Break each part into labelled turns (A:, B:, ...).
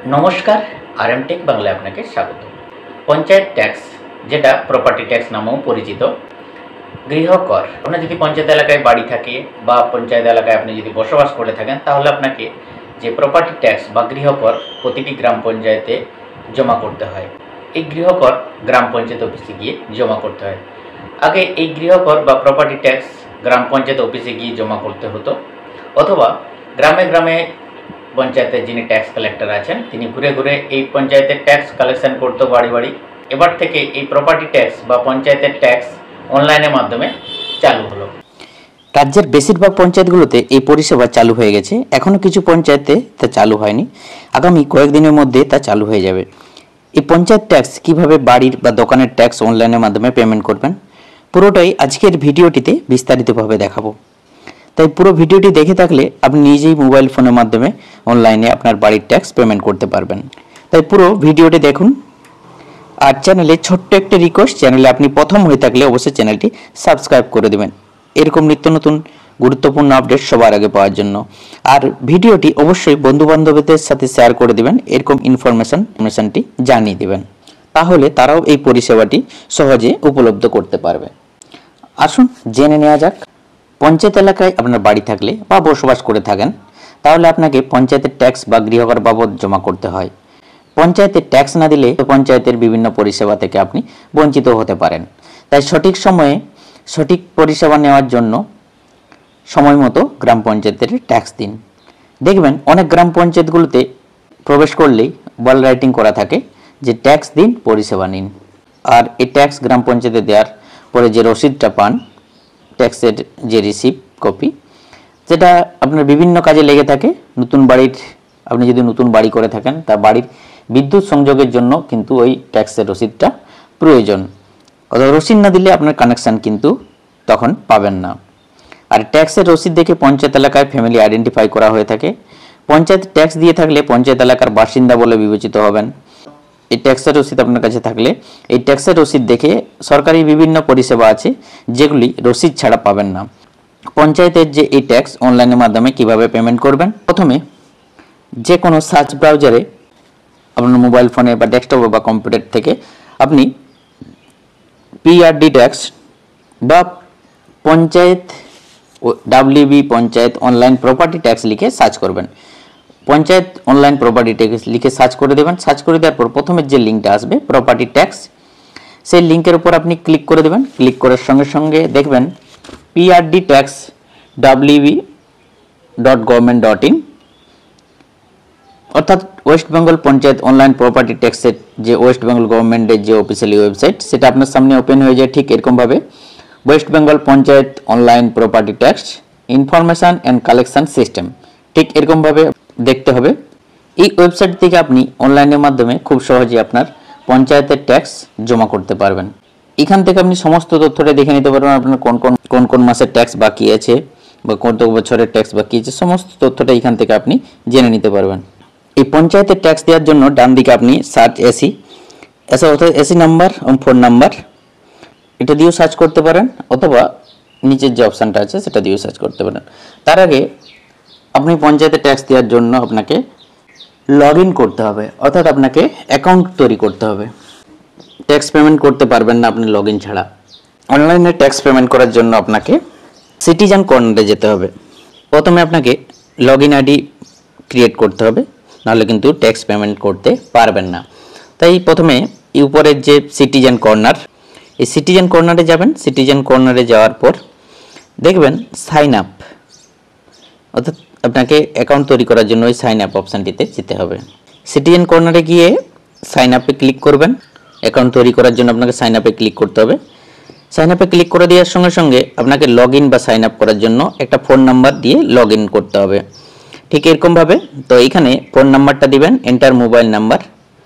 A: নমস্কার, RM take বাংলায় আপনাকে স্বাগত। পঞ্চায়েত ট্যাক্স, যেটা প্রপার্টি ট্যাক্স নামেও পরিচিত, গৃহকর। আপনার যদি পঞ্চায়েত এলাকায় বাড়ি থাকে বা পঞ্চায়েত এলাকায় আপনি যদি বসবাস করে থাকেন, তাহলে আপনাকে যে প্রপার্টি ট্যাক্স বা গৃহকর প্রতিটি গ্রাম পঞ্চায়েতে জমা করতে হয়। এই গৃহকর গ্রাম পঞ্চায়েত অফিসে গিয়ে জমা করতে হয়। আগে এই গৃহকর বা প্রপার্টি ট্যাক্স গ্রাম পঞ্চায়েত অফিসে গিয়ে জমা করতে হতো, অথবা গ্রামে গ্রামে পঞ্চায়েতের যিনি ট্যাক্স কালেক্টর আছেন তিনি ঘুরে ঘুরে এই পঞ্চায়েতের ট্যাক্স কালেকশন করতো বাড়ি বাড়ি। এবার থেকে এই প্রপার্টি ট্যাক্স বা পঞ্চায়েতের ট্যাক্স অনলাইনের মাধ্যমে চালু হলো।
B: রাজ্যের বেশিরভাগ পঞ্চায়েতগুলোতে এই পরিষেবা চালু হয়ে গেছে। এখনও কিছু পঞ্চায়েতে তা চালু হয়নি, আগামী কয়েকদিনের মধ্যে তা চালু হয়ে যাবে। এই পঞ্চায়েত ট্যাক্স কিভাবে বাড়ির বা দোকানের ট্যাক্স অনলাইনের মাধ্যমে পেমেন্ট করবেন, পুরোটাই আজকের ভিডিওটিতে বিস্তারিতভাবে দেখাবো। তাই পুরো ভিডিওটি দেখে থাকলে আপনি নিজেই মোবাইল ফোনের মাধ্যমে অনলাইনে আপনার বাড়ির ট্যাক্স পেমেন্ট করতে পারবেন। তাই পুরো ভিডিওটি দেখুন। আর চ্যানেলে ছোট্ট একটা রিকোয়েস্ট, চ্যানেলে আপনি প্রথম হয়ে থাকলে অবশ্যই চ্যানেলটি সাবস্ক্রাইব করে দেবেন এরকম নিত্য নতুন গুরুত্বপূর্ণ আপডেট সবার আগে পাওয়ার জন্য। আর ভিডিওটি অবশ্যই বন্ধুবান্ধবদের সাথে শেয়ার করে দিবেন, এরকম ইনফরমেশনটি জানিয়ে দিবেন, তাহলে তারাও এই পরিষেবাটি সহজে উপলব্ধ করতে পারবে। আসুন জেনে নেওয়া যাক। পঞ্চায়েত এলাকায় আপনার বাড়ি থাকলে বা বসবাস করে থাকেন, তাহলে আপনাকে পঞ্চায়েতের ট্যাক্স বা গৃহকর বাবদ জমা করতে হয়। পঞ্চায়েতের ট্যাক্স না দিলে পঞ্চায়েতের বিভিন্ন পরিষেবা থেকে আপনি বঞ্চিত হতে পারেন। তাই সঠিক সময়ে সঠিক পরিষেবা নেওয়ার জন্য সময় মতো গ্রাম পঞ্চায়েতের ট্যাক্স দিন। দেখবেন অনেক গ্রাম পঞ্চায়েতগুলোতে প্রবেশ করলেই ওয়াল রাইটিং করা থাকে যে ট্যাক্স দিন, পরিষেবা নিন। আর এই ট্যাক্স গ্রাম পঞ্চায়েতে দেওয়ার পরে যে রসিদটা পান, ট্যাক্সের যে রিসিপ্ট কপি, যেটা আপনার বিভিন্ন কাজে লেগে থাকে। নতুন বাড়ির, আপনি যদি নতুন বাড়ি করে থাকেন, তা বাড়ির বিদ্যুৎ সংযোগের জন্য কিন্তু ওই ট্যাক্সের রসিদটা প্রয়োজন। অথবা রসিদ না দিলে আপনার কানেকশান কিন্তু তখন পাবেন না। আর ট্যাক্সের রসিদ দেখে পঞ্চায়েত এলাকায় ফ্যামিলি আইডেন্টিফাই করা হয়ে থাকে। পঞ্চায়েত ট্যাক্স দিয়ে থাকলে পঞ্চায়েত এলাকার বাসিন্দা বলে বিবেচিত হবেন। এই ট্যাক্সের রসিদ আপনার কাছে থাকলে এই ট্যাক্সের রসিদ দেখে সরকারি বিভিন্ন পরিষেবা আছে যেগুলি রসিদ ছাড়া পাবেন না। পঞ্চায়েতের যে এই ট্যাক্স অনলাইনের মাধ্যমে কিভাবে পেমেন্ট করবেন, প্রথমে যে কোনো সার্চ ব্রাউজারে আপনার মোবাইল ফোনে বা ডেস্কটপে বা কম্পিউটার থেকে আপনি পিআরডি ট্যাক্স বা panchayat WB panchayat online property tax লিখে সার্চ করবেন। পঞ্চায়েত অনলাইন প্রপার্টি ট্যাক্স লিখে সার্চ করে দেবেন। সার্চ করে দেওয়ার পর প্রথমে যে লিঙ্কটা আসবে প্রপার্টি ট্যাক্স, সেই লিঙ্কের উপর আপনি ক্লিক করে দেবেন। ক্লিক করার সঙ্গে সঙ্গে দেখবেন পিআরডি ট্যাক্স wb.government.in, অর্থাৎ West Bengal panchayat online property ট্যাক্সের যে ওয়েস্ট বেঙ্গল গভর্নমেন্টের যে অফিসিয়ালি ওয়েবসাইট, সেটা আপনার সামনে ওপেন হয়ে যায়। ঠিক এরকমভাবে West Bengal panchayat online property tax information and collection system, ঠিক এরকমভাবে দেখতে হবে। এই ওয়েবসাইট থেকে আপনি অনলাইনের মাধ্যমে খুব সহজে আপনার পঞ্চায়েতের ট্যাক্স জমা করতে পারবেন। এখান থেকে আপনি সমস্ত তথ্যটা দেখে নিতে পারবেন, আপনার কোন কোন মাসের ট্যাক্স বাকি আছে বা কত বছরের ট্যাক্স বাকি আছে, সমস্ত তথ্যটা এখান থেকে আপনি জেনে নিতে পারবেন। এই পঞ্চায়েতের ট্যাক্স দেওয়ার জন্য ডান দিকে আপনি সার্চ এসি অর্থাৎ এসি নাম্বার এবং ফোন নাম্বার, এটা দিয়েও সার্চ করতে পারেন, অথবা নিচের যে অপশানটা আছে সেটা দিয়েও সার্চ করতে পারেন। তার আগে আপনি পঞ্চায়েতের ট্যাক্স দেওয়ার জন্য আপনাকে লগ ইন করতে হবে, অর্থাৎ আপনাকে অ্যাকাউন্ট তৈরি করতে হবে। ট্যাক্স পেমেন্ট করতে পারবেন না আপনি লগ ইন ছাড়া। অনলাইনে ট্যাক্স পেমেন্ট করার জন্য আপনাকে সিটিজেন কর্নারে যেতে হবে। প্রথমে আপনাকে লগ ইন আইডি ক্রিয়েট করতে হবে, নাহলে কিন্তু ট্যাক্স পেমেন্ট করতে পারবেন না। তাই প্রথমে উপরের যে সিটিজেন কর্নার, এই সিটিজেন কর্নারে যাবেন। সিটিজেন কর্নারে যাওয়ার পর দেখবেন সাইন আপ, অর্থাৎ আপনাকে অ্যাকাউন্ট তৈরি করার জন্য ওই সাইন আপ অপশানটিতে যেতে হবে। সিটিজেন কর্নারে গিয়ে সাইন আপে ক্লিক করবেন। অ্যাকাউন্ট তৈরি করার জন্য আপনাকে সাইন আপে ক্লিক করতে হবে। সাইন আপে ক্লিক করে দেওয়ার সঙ্গে সঙ্গে আপনাকে লগ ইন বা সাইন আপ করার জন্য একটা ফোন নাম্বার দিয়ে লগ ইন করতে হবে, ঠিক এরকমভাবে। তো এইখানে ফোন নাম্বারটা দিবেন, এন্টার মোবাইল নাম্বার।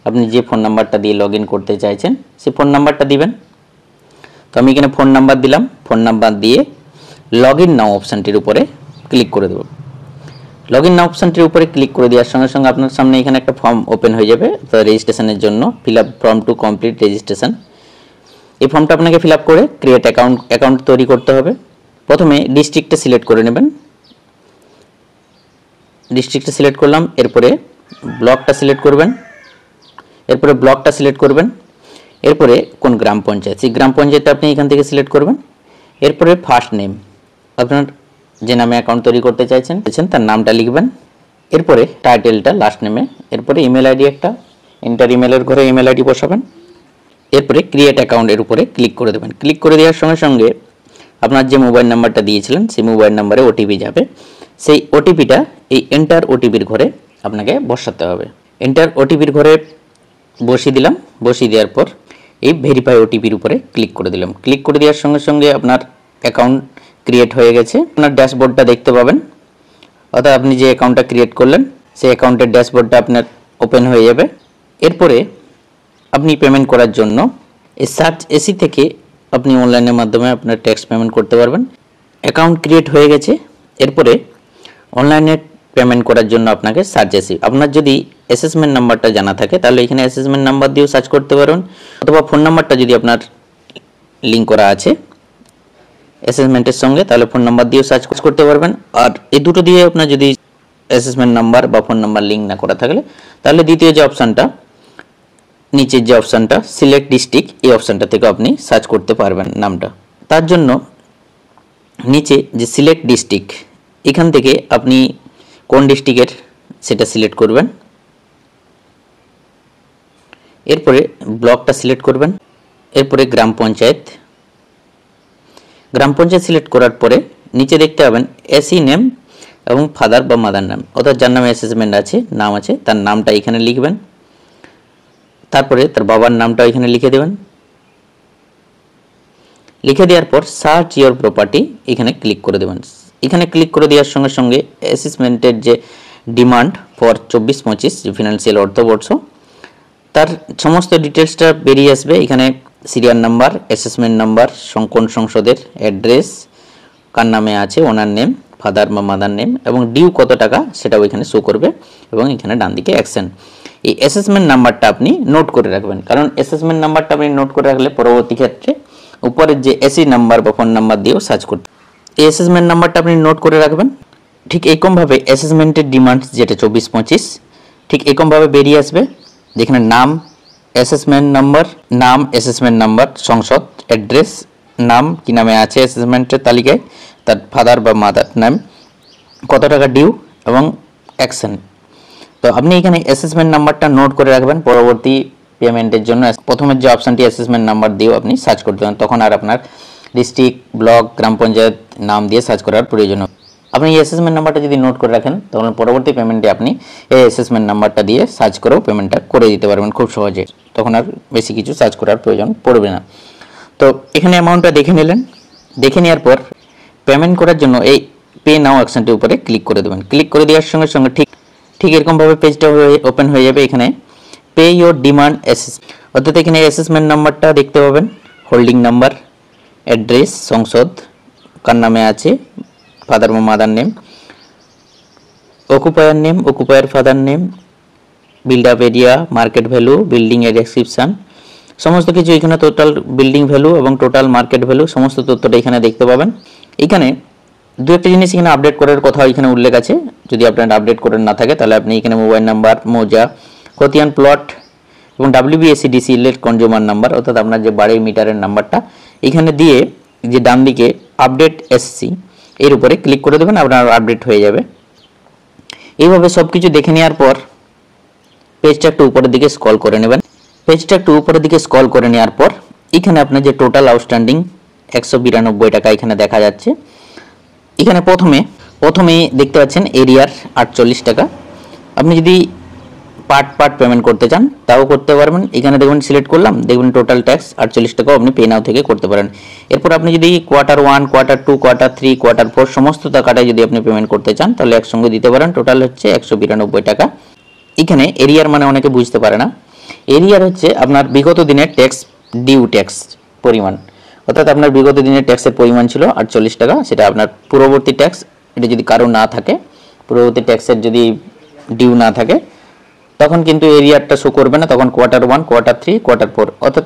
B: আপনি যে ফোন নাম্বারটা দিয়ে লগ ইন করতে চাইছেন সেই ফোন নাম্বারটা দিবেন। তো আমি এখানে ফোন নাম্বার দিলাম। ফোন নাম্বার দিয়ে লগ ইন নাও অপশানটির উপরে ক্লিক করে দেব। লগ ইন নাও অপশানটির উপরে ক্লিক করে দেওয়ার সঙ্গে সঙ্গে আপনার সামনে এখানে একটা ফর্ম ওপেন হয়ে যাবে রেজিস্ট্রেশনের জন্য। Fill up form to complete registration. এই ফর্মটা আপনাকে ফিল আপ করে ক্রিয়েট অ্যাকাউন্ট তৈরি করতে হবে। প্রথমে ডিস্ট্রিক্টটা সিলেক্ট করে নেবেন। ডিস্ট্রিক্টটা সিলেক্ট করলাম, এরপরে ব্লকটা সিলেক্ট করবেন, এরপরে ব্লকটা সিলেক্ট করবেন, এরপরে কোন গ্রাম পঞ্চায়েত, সেই গ্রাম পঞ্চায়েতটা আপনি এখান থেকে সিলেক্ট করবেন। এরপরে ফার্স্ট নেম, আপনার যে নামে অ্যাকাউন্ট তৈরি করতে চাইছেন তার নামটা লিখবেন। এরপরে টাইটেলটা লাস্ট নেমে, এরপরে ইমেল আইডি একটা, এন্টার ইমেলের ঘরে ইমেল আইডি বসাবেন। এরপরে ক্রিয়েট অ্যাকাউন্টের উপরে ক্লিক করে দেবেন। ক্লিক করে দেওয়ার সঙ্গে সঙ্গে আপনার যে মোবাইল নাম্বারটা দিয়েছিলেন সেই মোবাইল নাম্বারে ওটিপি যাবে। সেই ওটিপিটা এই এন্টার ওটিপির ঘরে আপনাকে বসাতে হবে। এন্টার ওটিপির ঘরে বসিয়ে দিলাম। বসিয়ে দেওয়ার পর এই ভেরিফাই ওটিপির উপরে ক্লিক করে দিলাম। ক্লিক করে দেওয়ার সঙ্গে সঙ্গে আপনার অ্যাকাউন্ট ক্রিয়েট হয়ে গেছে। আপনার ড্যাশবোর্ডটা দেখতে পাবেন, অর্থাৎ আপনি যে অ্যাকাউন্টটা ক্রিয়েট করলেন সেই অ্যাকাউন্টের ড্যাশবোর্ডটা আপনার ওপেন হয়ে যাবে। এরপরে আপনি পেমেন্ট করার জন্য এই সার্চ এসি থেকে আপনি অনলাইনের মাধ্যমে আপনার ট্যাক্স পেমেন্ট করতে পারবেন। অ্যাকাউন্ট ক্রিয়েট হয়ে গেছে। এরপরে অনলাইনে পেমেন্ট করার জন্য আপনাকে সার্চ এসি, আপনার যদি অ্যাসেসমেন্ট নাম্বারটা জানা থাকে তাহলে এখানে অ্যাসেসমেন্ট নাম্বার দিয়েও সার্চ করতে পারবেন, অথবা ফোন নাম্বারটা যদি আপনার লিঙ্ক করা আছে অ্যাসেসমেন্টের সঙ্গে তাহলে ফোন নাম্বার দিয়েও সার্চ করতে পারবেন। আর এই দুটো দিয়ে আপনার যদি অ্যাসেসমেন্ট নাম্বার বা ফোন নাম্বার লিঙ্ক না করা থাকলে তাহলে দ্বিতীয় যে অপশানটা, নিচের যে অপশানটা সিলেক্ট ডিস্ট্রিক্ট, এই অপশানটা থেকে আপনি সার্চ করতে পারবেন নামটা। তার জন্য নিচে যে সিলেক্ট ডিস্ট্রিক্ট, এখান থেকে আপনি কোন ডিস্ট্রিক্টের সেটা সিলেক্ট করবেন। এরপরে ব্লকটা সিলেক্ট করবেন। এরপরে গ্রাম পঞ্চায়েত, গ্রাম পঞ্চায়েত সিলেক্ট করার পরে নিচে দেখতে পাবেন এসি নেম এবং ফাদার বা মাদার নাম, অর্থাৎ যার নামে অ্যাসেসমেন্ট আছে নাম আছে তার নামটা এখানে লিখবেন। তারপরে তার বাবার নামটা এখানে লিখে দেবেন। লিখে দেওয়ার পর সার্চ ইওর প্রপার্টি এখানে ক্লিক করে দেবেন। এখানে ক্লিক করে দেওয়ার সঙ্গে সঙ্গে অ্যাসেসমেন্টের যে ডিমান্ড ফর 24-25 ফিনান্সিয়াল অর্থবর্ষ তার সমস্ত ডিটেলসটা বেরিয়ে আসবে। এখানে সিরিয়াল নাম্বার, অ্যাসেসমেন্ট নাম্বার, কোন সংসদের, অ্যাড্রেস, কার নামে আছে, ওনার নেম, ফাদার বা মাদার নেম এবং ডিউ কত টাকা সেটাও এখানে শো করবে এবং এখানে ডান দিকে অ্যাকশন। এই অ্যাসেসমেন্ট নাম্বারটা আপনি নোট করে রাখবেন, কারণ অ্যাসেসমেন্ট নাম্বারটা আপনি নোট করে রাখলে পরবর্তী ক্ষেত্রে উপরের যে এসি নাম্বার বা ফোন নাম্বার দিয়েও সার্চ করতে। এই অ্যাসেসমেন্ট নাম্বারটা আপনি নোট করে রাখবেন। ঠিক এরকমভাবে অ্যাসেসমেন্টের ডিমান্ড যেটা 24-25 ঠিক এরকমভাবে বেরিয়ে আসবে, যেখানে নাম, অ্যাসেসমেন্ট নাম্বার, নাম, অ্যাসেসমেন্ট নাম্বার, সংসদ, অ্যাড্রেস, নাম কি নামে আছে অ্যাসেসমেন্টের তালিকায়, তার ফাদার বা মাদার নাম, কত টাকা ডিউ এবং অ্যাকশন। তো আপনি এখানে অ্যাসেসমেন্ট নাম্বারটা নোট করে রাখবেন পরবর্তী পেমেন্টের জন্য। প্রথমের যে অপশানটি অ্যাসেসমেন্ট নাম্বার দিয়েও আপনি সার্চ করতে পারেন, তখন আর আপনার ডিস্ট্রিক্ট, ব্লক, গ্রাম পঞ্চায়েত নাম দিয়ে সার্চ করার প্রয়োজন হবে। আপনি এই অ্যাসেসমেন্ট নাম্বারটা যদি নোট করে রাখেন তখন পরবর্তী পেমেন্টে আপনি এই অ্যাসেসমেন্ট নাম্বারটা দিয়ে সার্চ করেও পেমেন্টটা করে দিতে পারবেন খুব সহজে, তখন আর বেশি কিছু সার্চ করার প্রয়োজন পড়বে না। তো এখানে অ্যামাউন্টটা দেখে নিলেন। দেখে নেওয়ার পর পেমেন্ট করার জন্য এই পে নাও অপশানটির উপরে ক্লিক করে দেবেন। ক্লিক করে দেওয়ার সঙ্গে সঙ্গে ঠিক এরকমভাবে পেজটা ওপেন হয়ে যাবে। এখানে পে ইওর ডিমান্ড অর্থাৎ এখানে অ্যাসেসমেন্ট নাম্বারটা দেখতে পাবেন, হোল্ডিং নাম্বার, অ্যাড্রেস, সংসদ, কার নামে আছে, ফাদার বা mother name, অকুপায়ার name, অকুপায়ার father name, build up area, market value, building এর ডেসক্রিপশন, সমস্ত কিছু এখানে টোটাল বিল্ডিং ভ্যালু এবং টোটাল মার্কেট ভ্যালু সমস্ত তথ্যটা এখানে দেখতে পাবেন। এখানে দু একটা জিনিস এখানে আপডেট করার কথা এখানে উল্লেখ আছে, যদি আপনার আপডেট করার না থাকে তাহলে আপনি এখানে মোবাইল নাম্বার, মৌজা, খতিয়ান প্লট এবং WBSEDCL এর কনজিউমার নাম্বার অর্থাৎ আপনার যে বাড়ির মিটারের নাম্বারটা এখানে দিয়ে যে ডান দিকে আপডেট এসসি এর উপরে ক্লিক করে দেবেন, আপনার আপডেট হয়ে যাবে। এইভাবে সব কিছু দেখে নেওয়ার পর পেজটা একটু উপরের দিকে স্ক্রল করে নেবেন। পেজটা একটু উপরের দিকে স্ক্রল করে নেওয়ার পর এখানে আপনার যে টোটাল আউটস্ট্যান্ডিং 192 টাকা এখানে দেখা যাচ্ছে। এখানে প্রথমে দেখতে পাচ্ছেন এরিয়ার 48 টাকা। আপনি যদি পার্ট পেমেন্ট করতে চান তাও করতে পারবেন। এখানে দেখুন সিলেক্ট করলাম, দেখবেন টোটাল ট্যাক্স 48 টাকাও আপনি পে নাও থেকে করতে পারেন। এরপর আপনি যদি কোয়ার্টার 1, কোয়ার্টার 2, কোয়ার্টার 3, কোয়ার্টার 4 সমস্ত টাকাটাই যদি আপনি পেমেন্ট করতে চান তাহলে একসঙ্গে দিতে পারেন। টোটাল হচ্ছে 192 টাকা। এখানে এরিয়ার মানে অনেকে বুঝতে পারে না, এরিয়ার হচ্ছে আপনার বিগত দিনের ট্যাক্স ডিউ ট্যাক্স পরিমাণ, অর্থাৎ আপনার বিগত দিনের ট্যাক্সের পরিমাণ ছিল 48 টাকা, সেটা আপনার পূর্ববর্তী ট্যাক্স এটা যদি কারো না থাকে, পূর্ববর্তী ট্যাক্সের যদি ডিউ না থাকে তখন কিন্তু এরিয়ারটা শো করবে না, তখন কোয়ার্টার 1, কোয়ার্টার 3, কোয়ার্টার 4 অর্থাৎ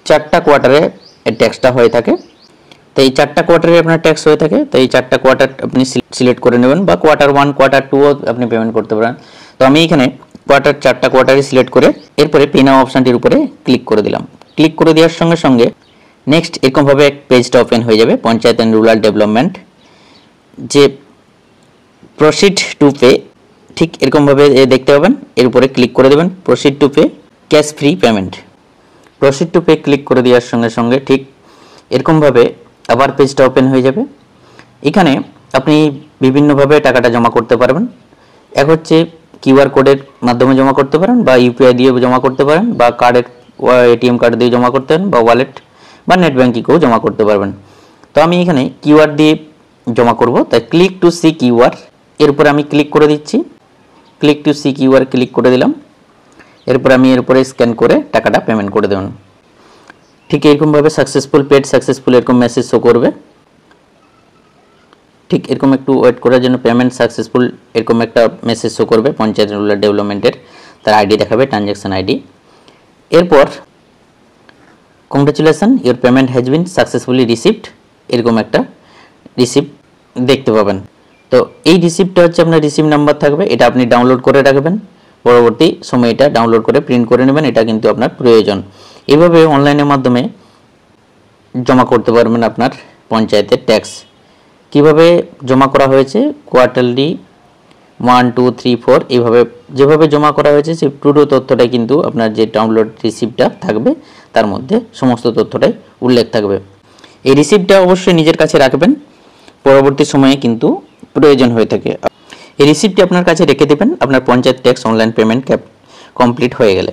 B: 4টা কোয়ার্টারে এই ট্যাক্সটা হয়ে থাকে। তো এই 4টা কোয়ার্টারে আপনার ট্যাক্স হয়ে থাকে, তো এই 4টা কোয়ার্টার আপনি সিলেক্ট করে নেবেন, বা কোয়ার্টার 1, কোয়ার্টার 2 আপনি পেমেন্ট করতে পারেন। তো আমি এখানে কোয়ার্টার 4টা কোয়ার্টারই সিলেক্ট করে এরপরে পে নাও অপশনটির উপরে ক্লিক করে দিলাম। ক্লিক করে দেওয়ার সঙ্গে সঙ্গে নেক্সট এরকমভাবে এক পেজটা ওপেন হয়ে যাবে। পঞ্চায়েত অ্যান্ড রুরাল ডেভেলপমেন্ট যে প্রসিড টু পে, ঠিক এরকমভাবে দেখতে পাবেন। এর উপরে ক্লিক করে দেবেন proceed to pay cash free payment. Proceed to pay click করে দেওয়ার সঙ্গে সঙ্গে ঠিক এরকমভাবে আবার পেজটা ওপেন হয়ে যাবে। এখানে আপনি বিভিন্নভাবে টাকাটা জমা করতে পারবেন। এক হচ্ছে কিউআর কোডের মাধ্যমে জমা করতে পারেন, বা ইউপিআই দিয়ে জমা করতে পারেন, বা কার্ডের এটিএম কার্ড দিয়ে জমা করতে পারেন, বা ওয়ালেট বা নেট ব্যাঙ্কিংকেও জমা করতে পারবেন। তো আমি এখানে কিউআর দিয়ে জমা করব, তাই ক্লিক টু সি কিউআর এর উপরে আমি ক্লিক করে দিচ্ছি। Click to see QR click করে দিলাম। এরপর আমি এর উপরে স্ক্যান করে টাকাটা পেমেন্ট করে দেবেন। ঠিক এরকমভাবে সাকসেসফুল পেড সাকসেসফুল এরকম মেসেজ শো করবে। ঠিক এরকম একটু ওয়েট করার জন্য পেমেন্ট সাকসেসফুল এরকম একটা মেসেজ শো করবে। পঞ্চায়েত রুরাল ডেভেলপমেন্টের তার আইডি দেখাবে, ট্রানজ্যাকশন আইডি। এরপর congratulation your payment has been successfully received এরকম একটা রিসিপ্ট দেখতে পাবেন। তো এই রিসিপ্টটা হচ্ছে আপনার রিসিপ্ট নাম্বার থাকবে, এটা আপনি ডাউনলোড করে রাখবেন। পরবর্তী সময় এটা ডাউনলোড করে প্রিন্ট করে নেবেন, এটা কিন্তু আপনার প্রয়োজন। এভাবে অনলাইনের মাধ্যমে জমা করতে পারবেন আপনার পঞ্চায়েতের ট্যাক্স। কিভাবে জমা করা হয়েছে কোয়ার্টারলি 1, 2, 3, 4 এইভাবে যেভাবে জমা করা হয়েছে সেই পুরো তথ্যটাই কিন্তু আপনার যে ডাউনলোড রিসিপ্টটা থাকবে তার মধ্যে সমস্ত তথ্যটাই উল্লেখ থাকবে। এই রিসিপ্টটা অবশ্যই নিজের কাছে রাখবেন, পরবর্তী সময়ে কিন্তু প্রয়োজন হয়ে থাকে। এই রিসিপ্টটি আপনার কাছে রেখে দেবেন আপনার panchayat tax online payment complete হয়ে গেলে।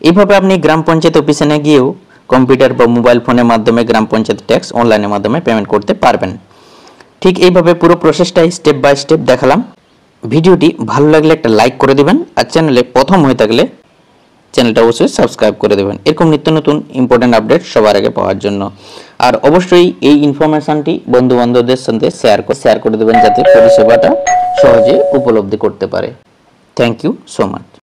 B: এইভাবে আপনি গ্রাম পঞ্চায়েত অফিসে না গিয়েও কম্পিউটার বা মোবাইল ফোনের মাধ্যমে গ্রাম পঞ্চায়েত ট্যাক্স অনলাইনের মাধ্যমে পেমেন্ট করতে পারবেন। ঠিক এইভাবে পুরো প্রসেসটাই স্টেপ বাই স্টেপ দেখালাম। ভিডিওটি ভালো লাগলে একটা লাইক করে দেবেন, আর চ্যানেলে প্রথম হয়ে থাকলে চ্যানেলটা অবশ্যই সাবস্ক্রাইব করে দেবেন এরকম নিত্য নতুন ইম্পর্টেন্ট আপডেট সবার আগে পাওয়ার জন্য। আর অবশ্যই এই ইনফরমেশনটি বন্ধু বান্ধবদের সাথে শেয়ার করে দেবেন যাতে পরিষেবাটা সহজে উপলব্ধি করতে পারে। Thank you so much.